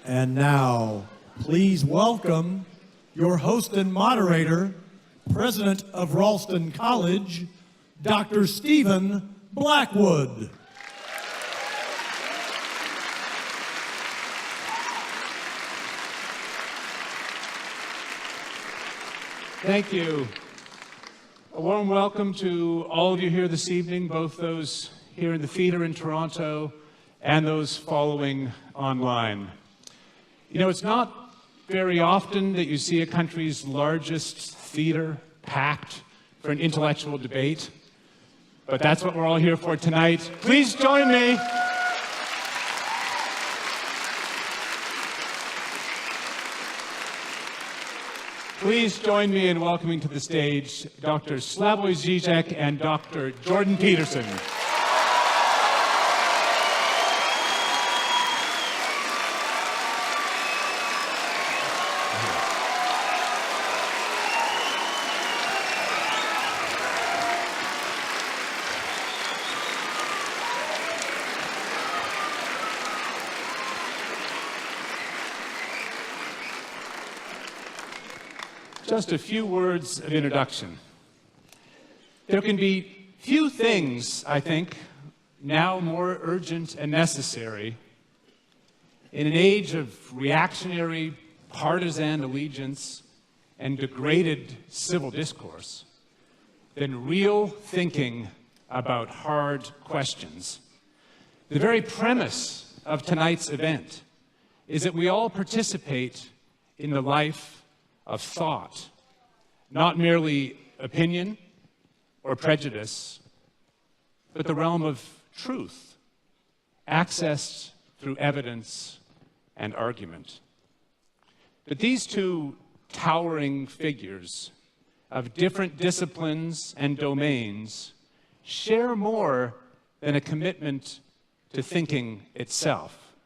And now, please welcome your host and moderator, President of Ralston College, Dr. Stephen Blackwood. Thank you. A warm welcome to all of you here this evening, both those here in the theater in Toronto and those following online. You know, it's not very often that you see a country's largest theater packed for an intellectual debate, but that's what we're all here for tonight. Please join me. Please join me in welcoming to the stage Dr. Slavoj Žižek and Dr. Jordan Peterson. Just a few words of introduction. There can be few things, I think, now more urgent and necessary in an age of reactionary partisan allegiance and degraded civil discourse than real thinking about hard questions. The very premise of tonight's event is that we all participate in the life of thought, not merely opinion or prejudice, but the realm of truth, accessed through evidence and argument. But these two towering figures of different disciplines and domains share more than a commitment to thinking itself.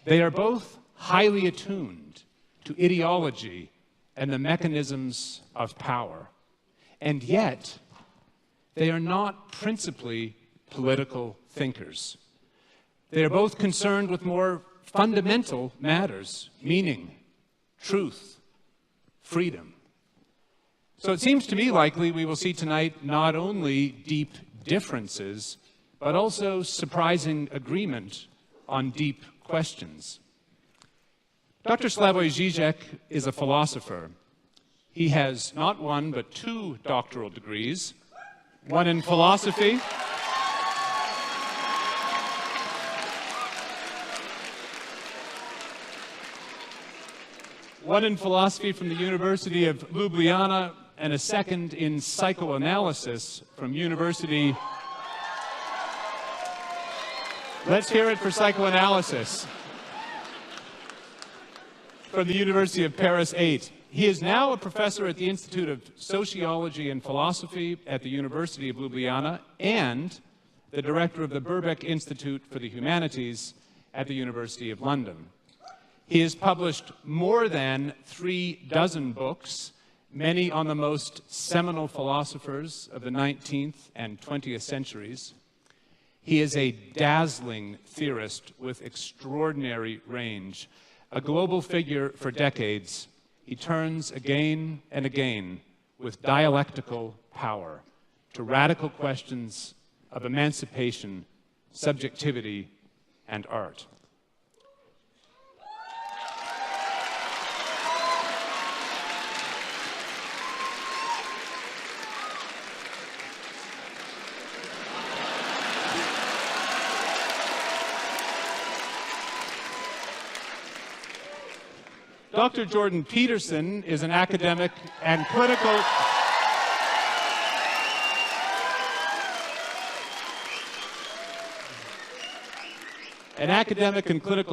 They are both highly attuned to ideology and the mechanisms of power. And yet, they are not principally political thinkers. They are both concerned with more fundamental matters: meaning, truth, freedom. So it seems to me likely we will see tonight not only deep differences, but also surprising agreement on deep questions. Dr. Slavoj Žižek is a philosopher. He has not one, but two doctoral degrees, one in philosophy, from the University of Ljubljana, and a second in psychoanalysis from University. Let's hear it for psychoanalysis. From the University of Paris 8. He is now a professor at the Institute of Sociology and Philosophy at the University of Ljubljana and the director of the Birkbeck Institute for the Humanities at the University of London. He has published more than 36 books, many on the most seminal philosophers of the 19th and 20th centuries. He is a dazzling theorist with extraordinary range. A global figure for decades, he turns again and again with dialectical power to radical questions of emancipation, subjectivity, and art. Dr. Jordan Peterson is an academic and clinical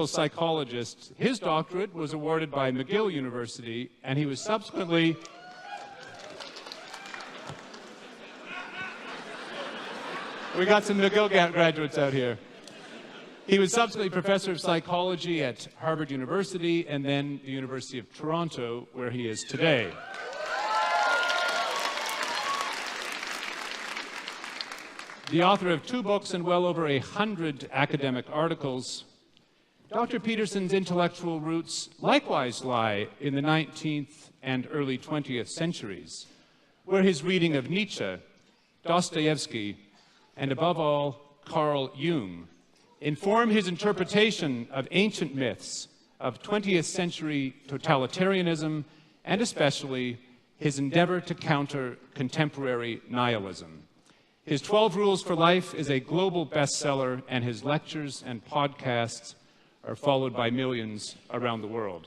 psychologist. His doctorate was awarded by McGill University, and he was subsequently we got some McGill graduates out here. He was subsequently professor of psychology at Harvard University and then the University of Toronto, where he is today. The author of 2 books and well over 100 academic articles, Dr. Peterson's intellectual roots likewise lie in the 19th and early 20th centuries, where his reading of Nietzsche, Dostoevsky, and above all, Carl Jung, inform his interpretation of ancient myths, of 20th century totalitarianism, and especially his endeavor to counter contemporary nihilism. His 12 Rules for Life is a global bestseller, and his lectures and podcasts are followed by millions around the world.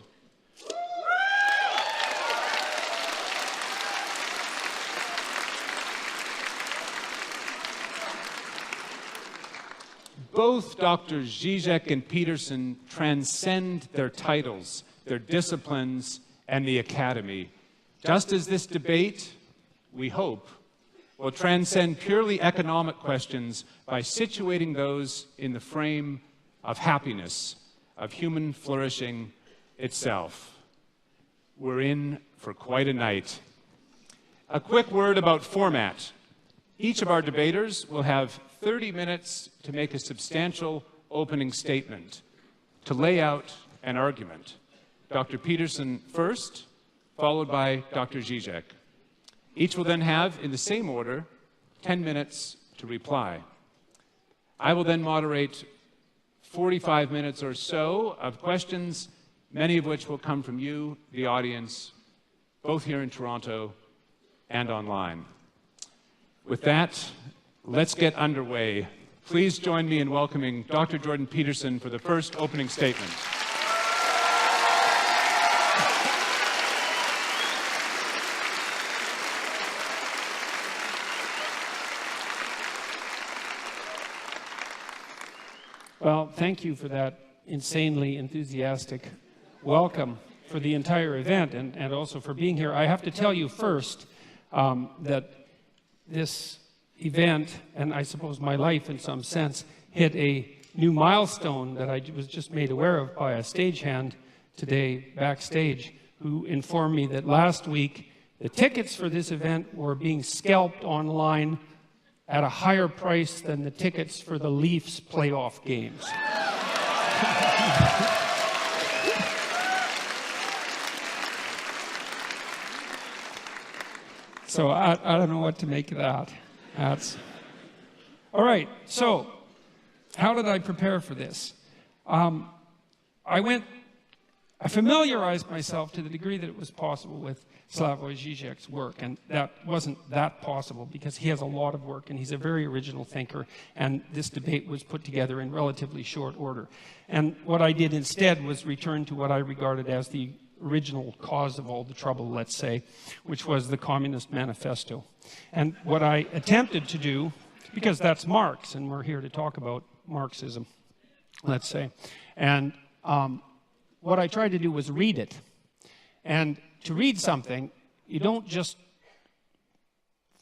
Both Drs. Zizek and Peterson transcend their titles, their disciplines, and the academy, just as this debate, we hope, will transcend purely economic questions by situating those in the frame of happiness, of human flourishing itself. We're in for quite a night. A quick word about format. Each of our debaters will have 30 minutes to make a substantial opening statement, to lay out an argument. Dr. Peterson first, followed by Dr. Zizek. Each will then have, in the same order, 10 minutes to reply. I will then moderate 45 minutes or so of questions, many of which will come from you, the audience, both here in Toronto and online. With that, let's get underway. Please join me in welcoming Dr. Jordan Peterson for the first opening statement. Well, thank you for that insanely enthusiastic welcome for the entire event and also for being here. I have to tell you first that this event, and I suppose my life in some sense, hit a new milestone that I was just made aware of by a stagehand today backstage, who informed me that last week the tickets for this event were being scalped online at a higher price than the tickets for the Leafs playoff games. So I don't know what to make of that. All right, so how did I prepare for this? I familiarized myself to the degree that it was possible with Slavoj Žižek's work, and that wasn't that possible because he has a lot of work and he's a very original thinker, and this debate was put together in relatively short order. And what I did instead was return to what I regarded as the original cause of all the trouble, let's say, which was the Communist Manifiesto. And what I attempted to do, because that's Marx, and we're here to talk about Marxism, let's say, and what I tried to do was read it. And to read something, you don't just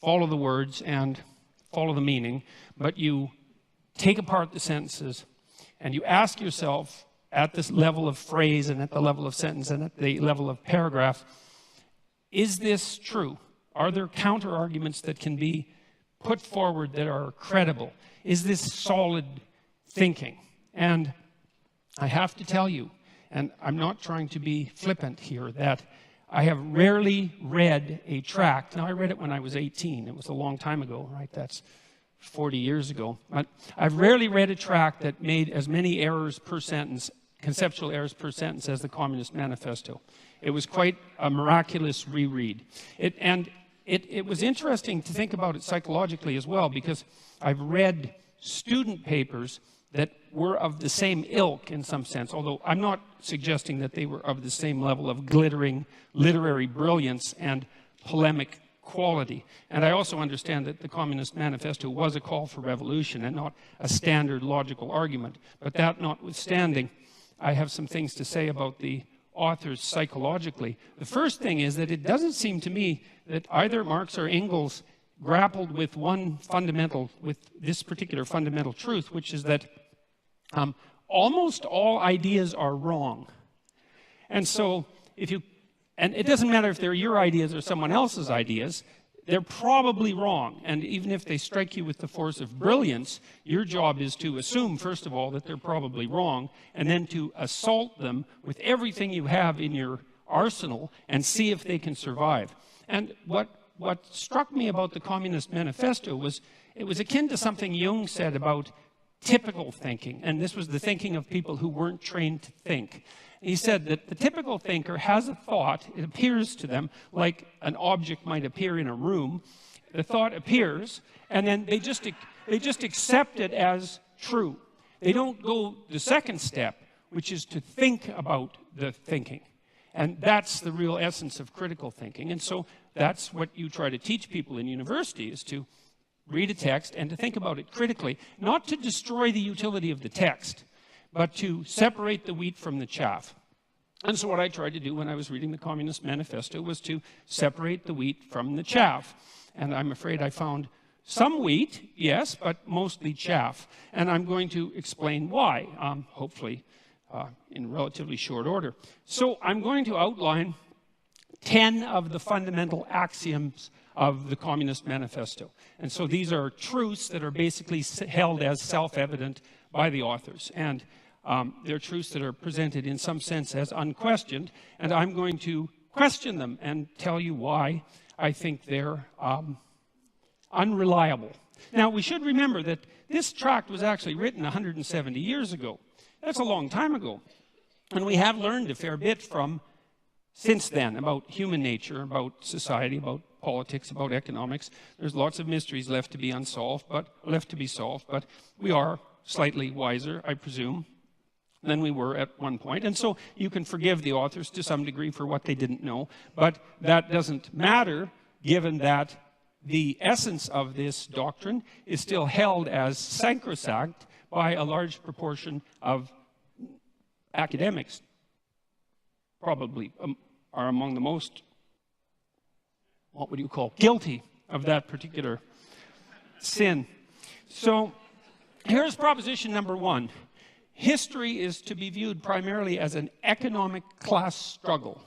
follow the words and follow the meaning, but you take apart the sentences and you ask yourself at this level of phrase and at the level of sentence and at the level of paragraph, is this true? Are there counter-arguments that can be put forward that are credible? Is this solid thinking? And I have to tell you, and I'm not trying to be flippant here, that I have rarely read a tract. Now, I read it when I was 18. It was a long time ago, right? That's 40 years ago. But I've rarely read a tract that made as many errors per sentence, conceptual errors per sentence, as the Communist Manifesto. It was quite a miraculous reread. It was interesting to think about it psychologically as well, because I've read student papers that were of the same ilk in some sense, although I'm not suggesting that they were of the same level of glittering literary brilliance and polemic quality. And I also understand that the Communist Manifesto was a call for revolution and not a standard logical argument. But that notwithstanding, I have some things to say about the authors psychologically. The first thing is that it doesn't seem to me that either Marx or Engels grappled with this particular fundamental truth, which is that almost all ideas are wrong. And so and it doesn't matter if they're your ideas or someone else's ideas, they're probably wrong. And even if they strike you with the force of brilliance, your job is to assume, first of all, that they're probably wrong, and then to assault them with everything you have in your arsenal and see if they can survive. And what struck me about the Communist Manifesto was it was akin to something Jung said about typical thinking. And this was the thinking of people who weren't trained to think. He said that the typical thinker has a thought. It appears to them like an object might appear in a room. The thought appears, and then they just accept it as true. They don't go the second step, which is to think about the thinking. And that's the real essence of critical thinking. And so that's what you try to teach people in university, is to read a text and to think about it critically, not to destroy the utility of the text, but to separate the wheat from the chaff. And so what I tried to do when I was reading the Communist Manifesto was to separate the wheat from the chaff. And I'm afraid I found some wheat, yes, but mostly chaff. And I'm going to explain why, hopefully in relatively short order. So I'm going to outline 10 of the fundamental axioms of the Communist Manifesto. And so these are truths that are basically held as self-evident by the authors. And they're truths that are presented in some sense as unquestioned. And I'm going to question them and tell you why I think they're unreliable. Now, we should remember that this tract was actually written 170 years ago. That's a long time ago. And we have learned a fair bit from since then about human nature, about society, about politics, about economics. There's lots of mysteries left to be unsolved, but we are slightly wiser, I presume, than we were at one point. And so you can forgive the authors to some degree for what they didn't know, but that doesn't matter given that the essence of this doctrine is still held as sacrosanct by a large proportion of academics. Probably are among the most, what would you call, guilty of that particular sin. So here's proposition number one. History is to be viewed primarily as an economic class struggle.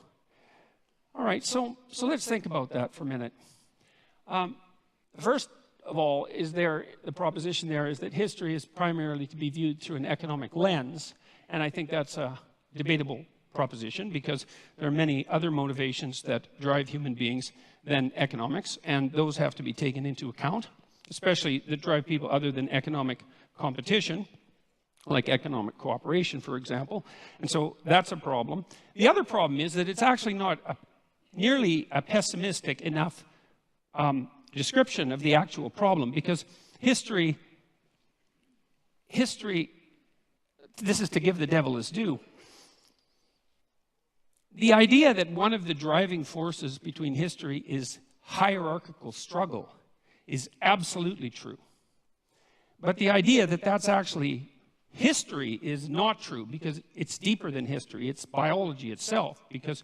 All right, so let's think about that for a minute. First of all, the proposition there is that history is primarily to be viewed through an economic lens, and I think that's a debatable proposition because there are many other motivations that drive human beings than economics, and those have to be taken into account, especially that drive people other than economic competition, like economic cooperation, for example. And so that's a problem. The other problem is that it's actually not nearly a pessimistic enough description of the actual problem, because history, this is to give the devil his due. The idea that one of the driving forces between history is hierarchical struggle is absolutely true. But the idea that that's actually history is not true, because it's deeper than history. It's biology itself, because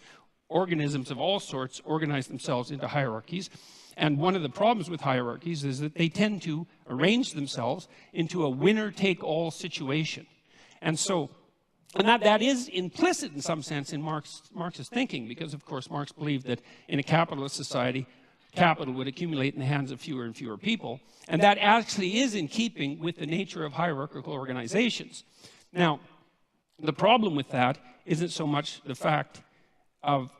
organisms of all sorts organize themselves into hierarchies. And one of the problems with hierarchies is that they tend to arrange themselves into a winner-take-all situation. And so, that is implicit in some sense in Marx's thinking, because of course Marx believed that in a capitalist society, capital would accumulate in the hands of fewer and fewer people. And that actually is in keeping with the nature of hierarchical organizations. Now, the problem with that isn't so much the fact of,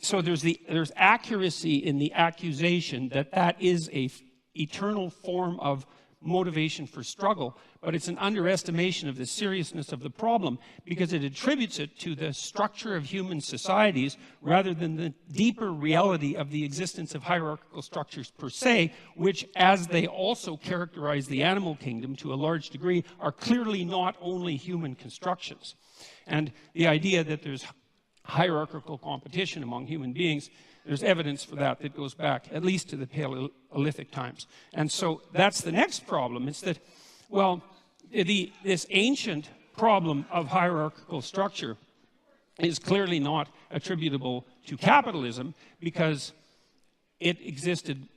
so there's accuracy in the accusation that that is a eternal form of motivation for struggle, but it's an underestimation of the seriousness of the problem, because it attributes it to the structure of human societies rather than the deeper reality of the existence of hierarchical structures per se, which, as they also characterize the animal kingdom to a large degree, are clearly not only human constructions. And the idea that there's hierarchical competition among human beings, there's evidence for that that goes back at least to the Paleolithic times. And so that's the next problem. It's that, well, this ancient problem of hierarchical structure is clearly not attributable to capitalism, because it existed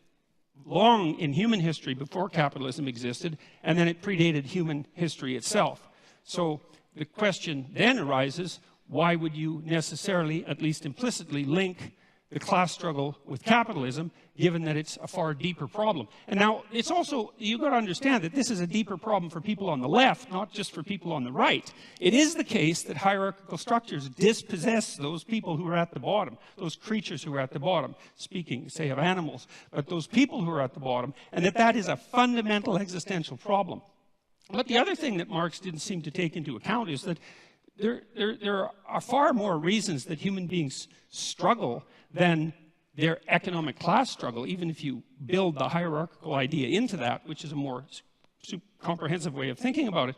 long in human history before capitalism existed, and then it predated human history itself. So the question then arises, why would you necessarily, at least implicitly, link the class struggle with capitalism, given that it's a far deeper problem. And now, it's also, you've got to understand that this is a deeper problem for people on the left, not just for people on the right. It is the case that hierarchical structures dispossess those people who are at the bottom, those creatures who are at the bottom, speaking, say, of animals, but those people who are at the bottom, and that is a fundamental existential problem. But the other thing that Marx didn't seem to take into account is that there are far more reasons that human beings struggle than their economic class struggle, even if you build the hierarchical idea into that, which is a more comprehensive way of thinking about it.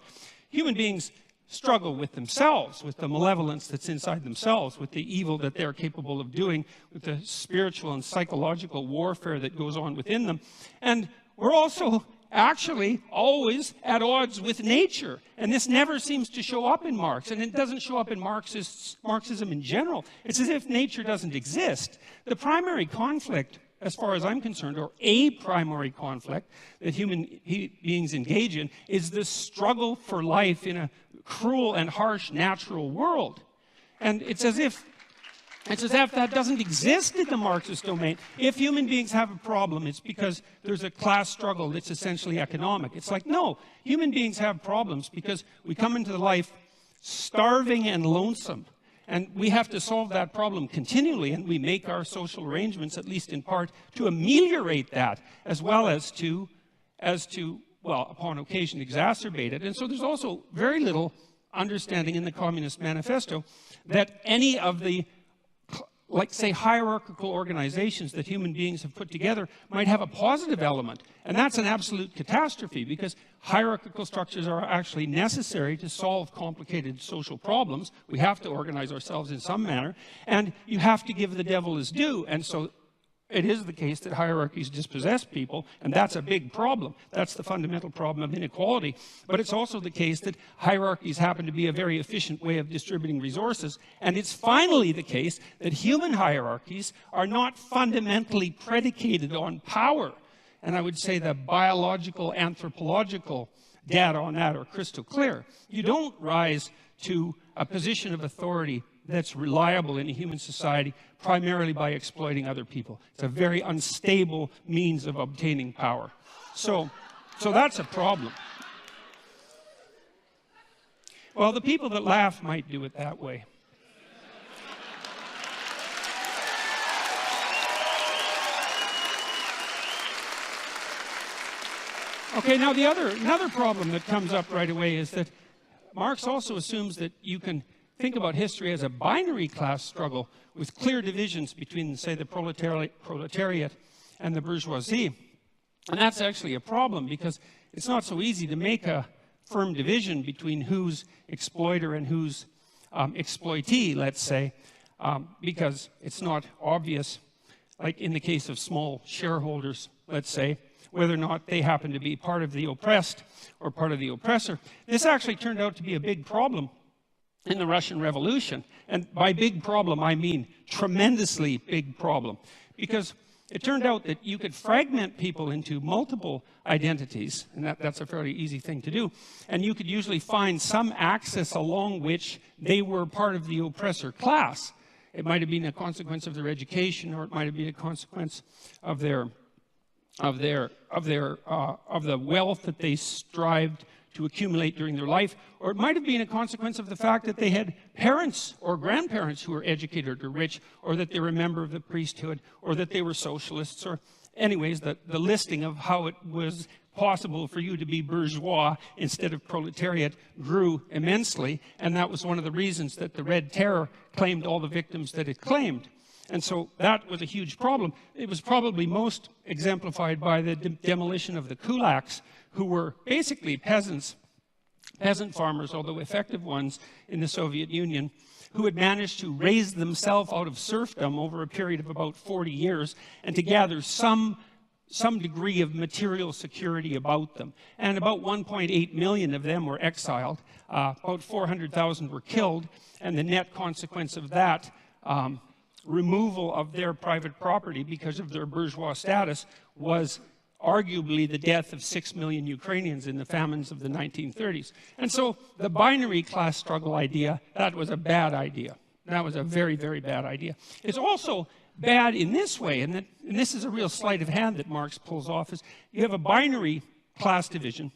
Human beings struggle with themselves, with the malevolence that's inside themselves, with the evil that they're capable of doing, with the spiritual and psychological warfare that goes on within them. And we're also actually always at odds with nature. And this never seems to show up in Marx. And it doesn't show up in Marxism in general. It's as if nature doesn't exist. The primary conflict, as far as I'm concerned, or a primary conflict that human beings engage in, is the struggle for life in a cruel and harsh natural world. And it's as if that doesn't exist in the Marxist domain. If human beings have a problem, it's because there's a class struggle that's essentially economic. It's like, no, human beings have problems because we come into life starving and lonesome. And we have to solve that problem continually, and we make our social arrangements, at least in part, to ameliorate that, as well as to, well, upon occasion, exacerbate it. And so there's also very little understanding in the Communist Manifesto that any of the, like, say, hierarchical organizations that human beings have put together might have a positive element. And that's an absolute catastrophe, because hierarchical structures are actually necessary to solve complicated social problems. We have to organize ourselves in some manner, and you have to give the devil his due. And so it is the case that hierarchies dispossess people, and that's a big problem. That's the fundamental problem of inequality. But it's also the case that hierarchies happen to be a very efficient way of distributing resources. And it's finally the case that human hierarchies are not fundamentally predicated on power. And I would say the biological, anthropological data on that are crystal clear. You don't rise to a position of authority that's reliable in a human society primarily by exploiting other people. It's a very unstable means of obtaining power. So that's a problem. Well, the people that laugh might do it that way. Okay, now another problem that comes up right away is that Marx also assumes that you can think about history as a binary class struggle with clear divisions between, say, the proletariat and the bourgeoisie. And that's actually a problem, because it's not so easy to make a firm division between who's exploiter and who's exploitee, let's say, because it's not obvious, like in the case of small shareholders, let's say, whether or not they happen to be part of the oppressed or part of the oppressor. This actually turned out to be a big problem in the Russian Revolution. And by big problem, I mean tremendously big problem. Because it turned out that you could fragment people into multiple identities, and that's a fairly easy thing to do. And you could usually find some axis along which they were part of the oppressor class. It might have been a consequence of their education, or it might have been a consequence of the wealth that they strived to accumulate during their life, or it might have been a consequence of the fact that they had parents or grandparents who were educated or rich, or that they were a member of the priesthood, or that they were socialists, or anyways, the listing of how it was possible for you to be bourgeois instead of proletariat grew immensely, and that was one of the reasons that the Red Terror claimed all the victims that it claimed. And so that was a huge problem. It was probably most exemplified by the demolition of the kulaks, who were basically peasant farmers, although effective ones in the Soviet Union, who had managed to raise themselves out of serfdom over a period of about 40 years and to gather some degree of material security about them. And about 1.8 million of them were exiled. About 400,000 were killed, and the net consequence of that removal of their private property because of their bourgeois status was arguably the death of 6 million Ukrainians in the famines of the 1930s. And so the binary class struggle idea, that was a bad idea. That was a very, very bad idea. It's also bad in this way, and this is a real sleight of hand that Marx pulls off, is you have a binary class division,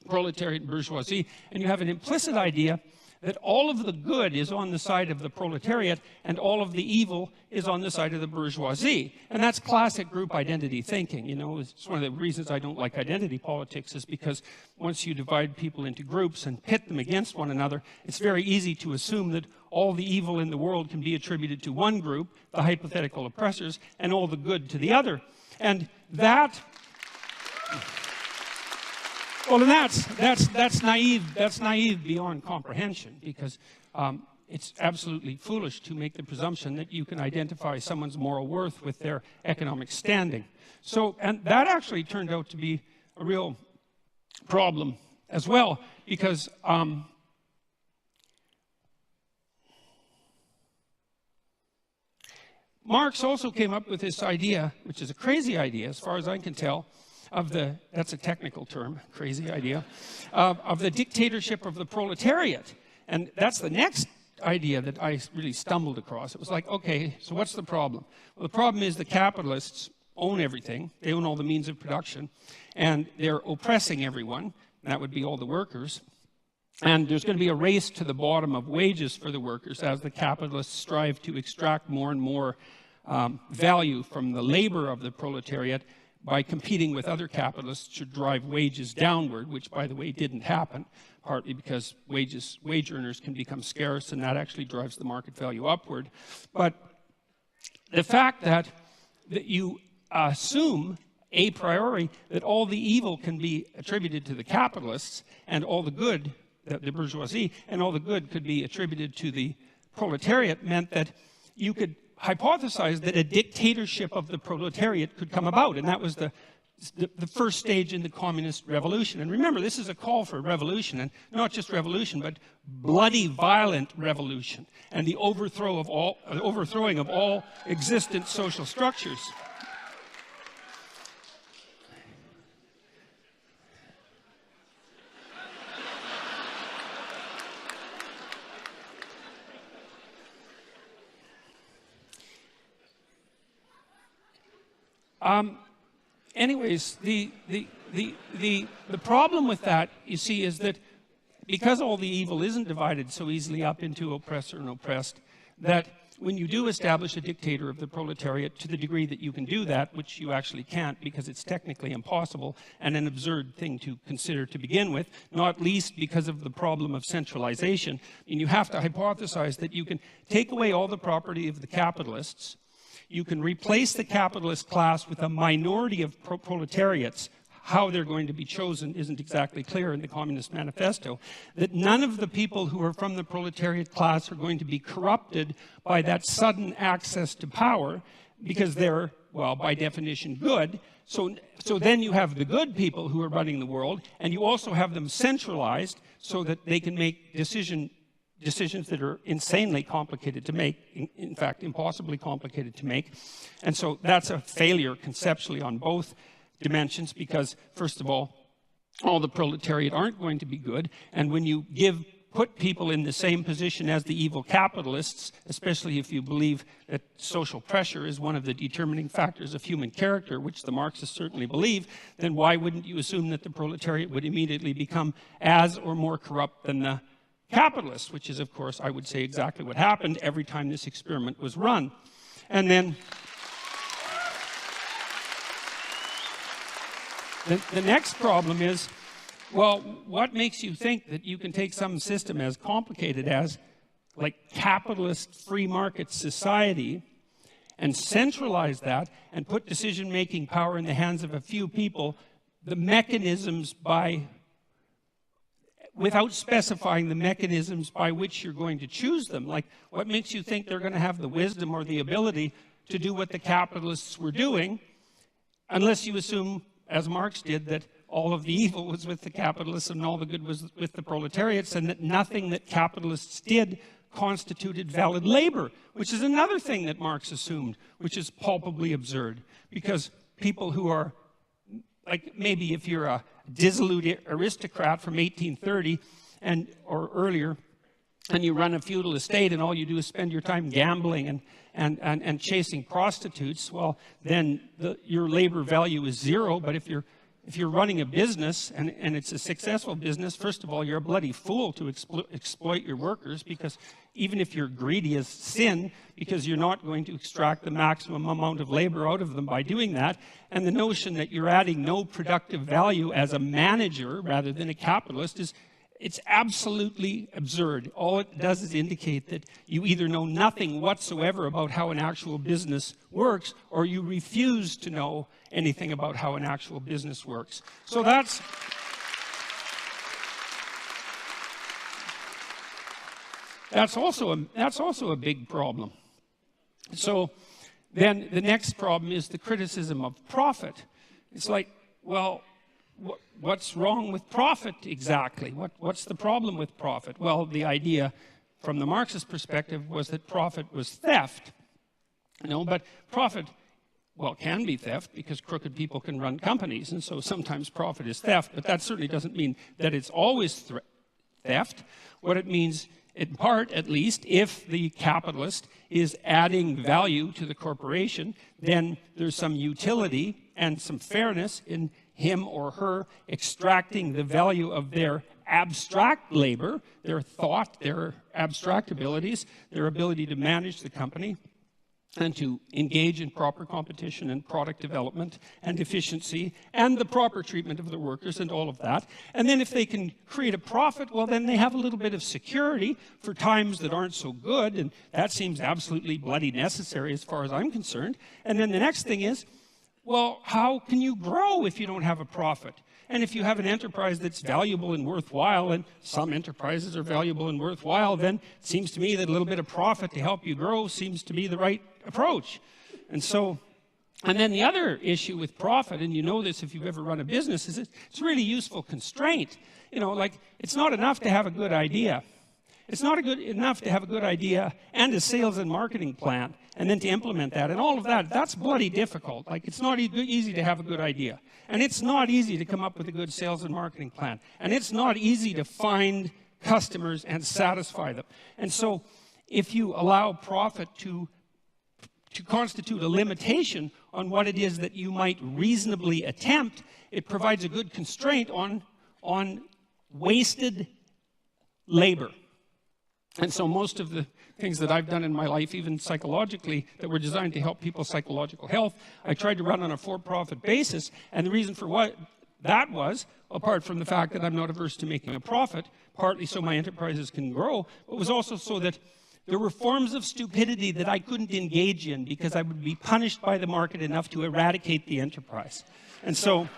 proletariat and bourgeoisie, and you have an implicit idea that all of the good is on the side of the proletariat and all of the evil is on the side of the bourgeoisie. And that's classic group identity thinking. You know, it's one of the reasons I don't like identity politics, is because once you divide people into groups and pit them against one another, it's very easy to assume that all the evil in the world can be attributed to one group, the hypothetical oppressors, and all the good to the other. And that... Well, and that's naive. That's naive beyond comprehension, because it's absolutely foolish to make the presumption that you can identify someone's moral worth with their economic standing. So, and that actually turned out to be a real problem as well, because Marx also came up with this idea, which is a crazy idea as far as I can tell, of the, that's a technical term, crazy idea, of the dictatorship of the proletariat. And that's the next idea that I really stumbled across. It was like, okay, so what's the problem? Well, the problem is the capitalists own everything. They own all the means of production. And they're oppressing everyone. That would be all the workers. And there's going to be a race to the bottom of wages for the workers as the capitalists strive to extract more and more value from the labor of the proletariat by competing with other capitalists to drive wages downward, which, by the way, didn't happen, partly because wage earners can become scarce, and that actually drives the market value upward. But the fact that you assume a priori that all the evil can be attributed to the capitalists and all the good, the bourgeoisie, and all the good could be attributed to the proletariat meant that you could hypothesized that a dictatorship of the proletariat could come about, and that was the first stage in the communist revolution. And remember, this is a call for revolution, and not just revolution, but bloody, violent revolution, and the overthrowing of all existent social structures. Anyways, the problem with that, you see, is that because all the evil isn't divided so easily up into oppressor and oppressed, that when you do establish a dictator of the proletariat, to the degree that you can do that, which you actually can't because it's technically impossible and an absurd thing to consider to begin with, not least because of the problem of centralization, and you have to hypothesize that you can take away all the property of the capitalists. You can replace the capitalist class with a minority of proletariats. How they're going to be chosen isn't exactly clear in the Communist Manifesto. That none of the people who are from the proletariat class are going to be corrupted by that sudden access to power, because they're, well, by definition, good. So then you have the good people who are running the world, and you also have them centralized so that they can make decisions that are insanely complicated to make, in fact, impossibly complicated to make. And so that's a failure conceptually on both dimensions, because, first of all the proletariat aren't going to be good, and when you put people in the same position as the evil capitalists, especially if you believe that social pressure is one of the determining factors of human character, which the Marxists certainly believe, then why wouldn't you assume that the proletariat would immediately become as or more corrupt than the capitalists, which is, of course, I would say exactly what happened every time this experiment was run. And then the next problem is, well, what makes you think that you can take some system as complicated as, like, capitalist free market society and centralize that and put decision-making power in the hands of a few people, the mechanisms without specifying the mechanisms by which you're going to choose them? Like, what makes you think they're going to have the wisdom or the ability to do what the capitalists were doing, unless you assume, as Marx did, that all of the evil was with the capitalists and all the good was with the proletariats, and that nothing that capitalists did constituted valid labor, which is another thing that Marx assumed, which is palpably absurd, because people who are, like, maybe if you're a dissolute aristocrat from 1830 or earlier, and you run a feudal estate and all you do is spend your time gambling and chasing prostitutes, well, then your labor value is zero. But if you're running a business and it's a successful business, first of all, you're a bloody fool to exploit your workers, because even if you're greedy as sin, because you're not going to extract the maximum amount of labor out of them by doing that. And the notion that you're adding no productive value as a manager rather than a capitalist it's absolutely absurd. All it does is indicate that you either know nothing whatsoever about how an actual business works, or you refuse to know anything about how an actual business works. So that's also a big problem. So then the next problem is the criticism of profit. It's like, well, what's wrong with profit exactly? What's the problem with profit? Well, the idea from the Marxist perspective was that profit was theft. But profit, well, can be theft because crooked people can run companies, and so sometimes profit is theft, but that certainly doesn't mean that it's always theft. What it means, in part at least, if the capitalist is adding value to the corporation, then there's some utility and some fairness in him or her extracting the value of their abstract labor, their thought, their abstract abilities, their ability to manage the company, and to engage in proper competition and product development and efficiency and the proper treatment of the workers and all of that. And then if they can create a profit, well, then they have a little bit of security for times that aren't so good, and that seems absolutely bloody necessary as far as I'm concerned. And then the next thing is, well, how can you grow if you don't have a profit? And if you have an enterprise that's valuable and worthwhile, and some enterprises are valuable and worthwhile, then it seems to me that a little bit of profit to help you grow seems to be the right approach. And then the other issue with profit, and you know this if you've ever run a business, is it's a really useful constraint. Like it's not enough to have a good idea. It's not enough to have a good idea and a sales and marketing plan, and then to implement that and all of that. That's bloody difficult. Like, it's not easy to have a good idea, and it's not easy to come up with a good sales and marketing plan, and it's not easy to find customers and satisfy them. And so if you allow profit to constitute a limitation on what it is that you might reasonably attempt, it provides a good constraint on wasted labor. And so most of the things that I've done in my life, even psychologically, that were designed to help people's psychological health, I tried to run on a for-profit basis. And the reason for what that was, apart from the fact that I'm not averse to making a profit, partly so my enterprises can grow, but was also so that there were forms of stupidity that I couldn't engage in because I would be punished by the market enough to eradicate the enterprise. And so